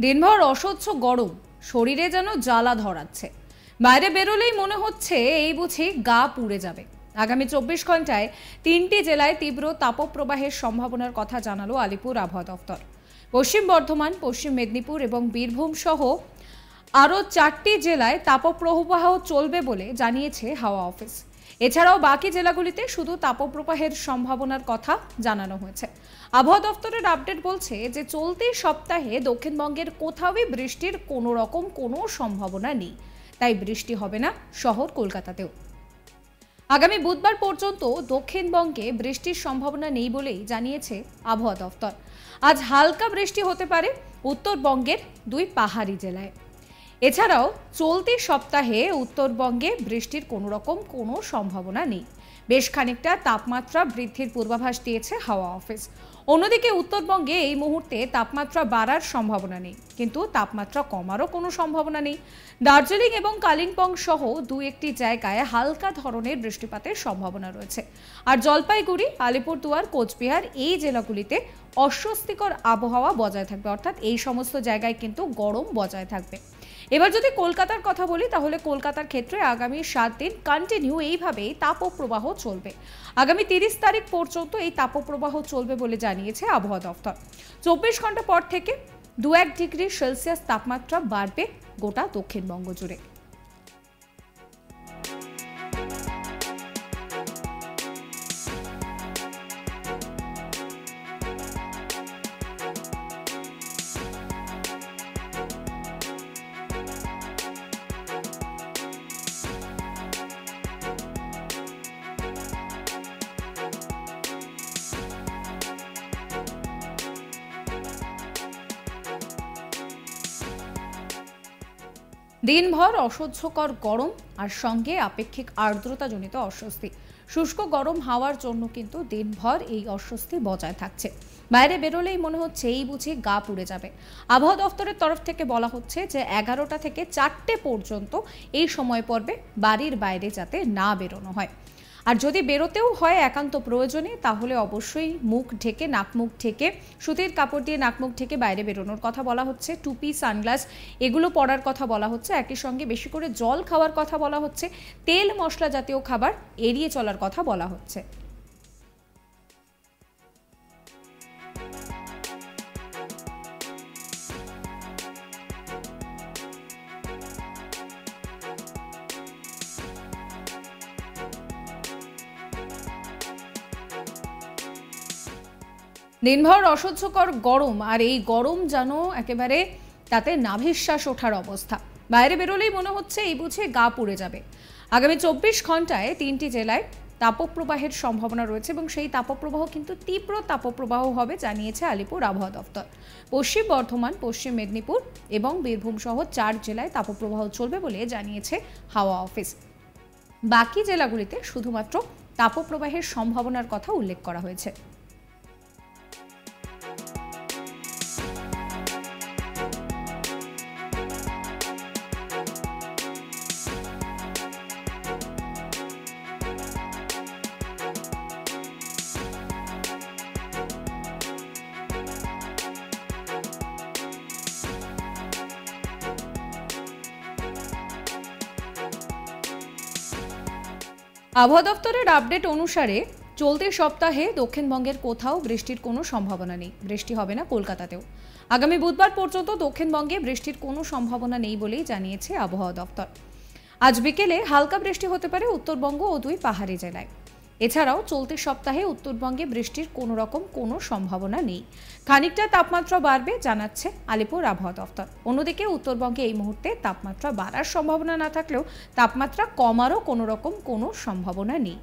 দিনভর অসহ্য গরম, শরীরে যেন জ্বালা ধরাচ্ছে। বাইরে বেরোলেই মনে হচ্ছে এই বুঝি গা পুড়ে যাবে। আগামী 24 ঘন্টায় 3টি জেলায় তীব্র তাপপ্রবাহের সম্ভাবনার কথা জানালো আলিপুর আবহাওয়া দফতর। পশ্চিম বর্ধমান, পশ্চিম মেদিনীপুর এবং বীরভূম সহ আরও 4টি জেলায় তাপপ্রবাহ চলবে বলে জানিয়েছে হাওয়া অফিস। এছাড়াও বাকি জেলাগুলিতে শুধু তাপপ্রবাহের সম্ভাবনার কথা জানানো হয়েছে। আবহাওয়া দফতরের আপডেট বলছে যে চলতি সপ্তাহে দক্ষিণবঙ্গের কোথাওই বৃষ্টির কোনো সম্ভাবনা নেই, তাই বৃষ্টি হবে না শহর কলকাতাতেও। আগামী বুধবার পর্যন্ত দক্ষিণবঙ্গে বৃষ্টির সম্ভাবনা নেই বলেই জানিয়েছে আবহাওয়া দফতর। আজ হালকা বৃষ্টি হতে পারে উত্তরবঙ্গের 2 পাহাড়ি জেলায়। এছাড়াও চলতি সপ্তাহে উত্তরবঙ্গে বৃষ্টির কোনো সম্ভাবনা নেই। বেশ খানিকটা তাপমাত্রা বৃদ্ধির পূর্বাভাস দিয়েছে হাওয়া অফিস। অন্যদিকে উত্তরবঙ্গে এই মুহূর্তে তাপমাত্রা বাড়ার সম্ভাবনা নেই, কিন্তু তাপমাত্রা কমারও কোনো সম্ভাবনা নেই। দার্জিলিং এবং কালিম্পং সহ 2-1টি জায়গায় হালকা ধরনের বৃষ্টিপাতের সম্ভাবনা রয়েছে। আর জলপাইগুড়ি, আলিপুরদুয়ার, কোচবিহার এই জেলাগুলিতে অস্বস্তিকর আবহাওয়া বজায় থাকবে, অর্থাৎ এই সমস্ত জায়গায় কিন্তু গরম বজায় থাকবে। এবার যদি কলকাতার কথা বলি, তাহলে কলকাতার ক্ষেত্রে আগামী 7 দিন কন্টিনিউ এইভাবেই তাপপ্রবাহ চলবে। আগামী 30 তারিখ পর্যন্ত এই তাপপ্রবাহ চলবে বলে জানিয়েছে আবহাওয়া দফতর। 24 ঘন্টা পর থেকে 2-1 ডিগ্রি সেলসিয়াস তাপমাত্রা বাড়বে গোটা দক্ষিণবঙ্গ জুড়ে। দিনভর অসহ্যকর গরম আর সঙ্গে আপেক্ষিক আর্দ্রতাজনিত অস্বস্তি। শুষ্ক গরম হাওয়ার জন্য কিন্তু দিনভর এই অস্বস্তি বজায় থাকছে। বাইরে বেরোলেই মনে হচ্ছে এই বুঝি গা পুড়ে যাবে। আবহাওয়া দফতরের তরফ থেকে বলা হচ্ছে যে 11টা থেকে 4টে পর্যন্ত এই সময় পর্বে বাড়ির বাইরে যাতে না বেরোনো হয়। আর যদি বেরোতেও হয় একান্ত প্রয়োজনে, তাহলে অবশ্যই মুখ ঢেকে, নাক মুখ ঢেকে, সুতির কাপড় দিয়ে নাক মুখ ঢেকে বাইরে বেরোনোর কথা বলা হচ্ছে। টুপি, সানগ্লাস এগুলো পরার কথা বলা হচ্ছে। একই সঙ্গে বেশি করে জল খাওয়ার কথা বলা হচ্ছে। তেল মশলা জাতীয় খাবার এড়িয়ে চলার কথা বলা হচ্ছে। দিনভর অসহ্যকর গরম, আর এই গরম যেন একেবারে তাতে নাভিশ্বাস ওঠার অবস্থা। বাইরে বেরোলেই মনে হচ্ছে এই বুঝে গা পুড়ে যাবে। আগামী 24 ঘন্টায় 3টি জেলায় তাপপ্রবাহের সম্ভাবনা রয়েছে এবং সেই তাপপ্রবাহ কিন্তু তীব্র তাপপ্রবাহ হবে জানিয়েছে আলিপুর আবহাওয়া দফতর। পশ্চিম বর্ধমান, পশ্চিম মেদিনীপুর এবং বীরভূম সহ 4 জেলায় তাপপ্রবাহ চলবে বলে জানিয়েছে হাওয়া অফিস। বাকি জেলাগুলিতে শুধুমাত্র তাপপ্রবাহের সম্ভাবনার কথা উল্লেখ করা হয়েছে। আবহাওয়া দফতরের আপডেট অনুসারে চলতি সপ্তাহে দক্ষিণবঙ্গের কোথাও বৃষ্টির কোনো সম্ভাবনা নেই। বৃষ্টি হবে না কলকাতাতেও। আগামী বুধবার পর্যন্ত দক্ষিণবঙ্গে বৃষ্টির কোনো সম্ভাবনা নেই বলেই জানিয়েছে আবহাওয়া দফতর। আজ বিকেলে হালকা বৃষ্টি হতে পারে উত্তরবঙ্গ ও 2 পাহাড়ি জেলায়। এছাড়াও চলতি সপ্তাহে উত্তরবঙ্গে বৃষ্টির কোনো সম্ভাবনা নেই। খানিকটা তাপমাত্রা বাড়বে জানাচ্ছে আলিপুর আবহাওয়া দফতর। অন্যদিকে উত্তরবঙ্গে এই মুহূর্তে তাপমাত্রা বাড়ার সম্ভাবনা না থাকলেও তাপমাত্রা কমারও কোনো সম্ভাবনা নেই।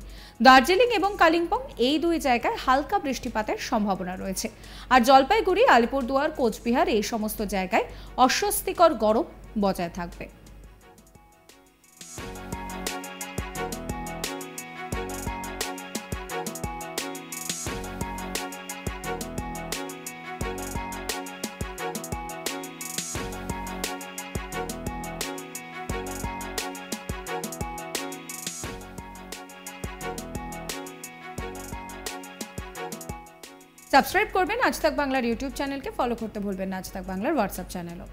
দার্জিলিং এবং কালিম্পং এই 2 জায়গায় হালকা বৃষ্টিপাতের সম্ভাবনা রয়েছে। আর জলপাইগুড়ি, আলিপুরদুয়ার, কোচবিহার এই সমস্ত জায়গায় অস্বস্তিকর গরম বজায় থাকবে। সাবস্ক্রাইব করবেন আজ তাক বাংলার ইউটিউব চ্যানেলকে, ফলো করতে ভুলবেন না আজ তাক বাংলার হোয়াটসঅ্যাপ চ্যানেলও।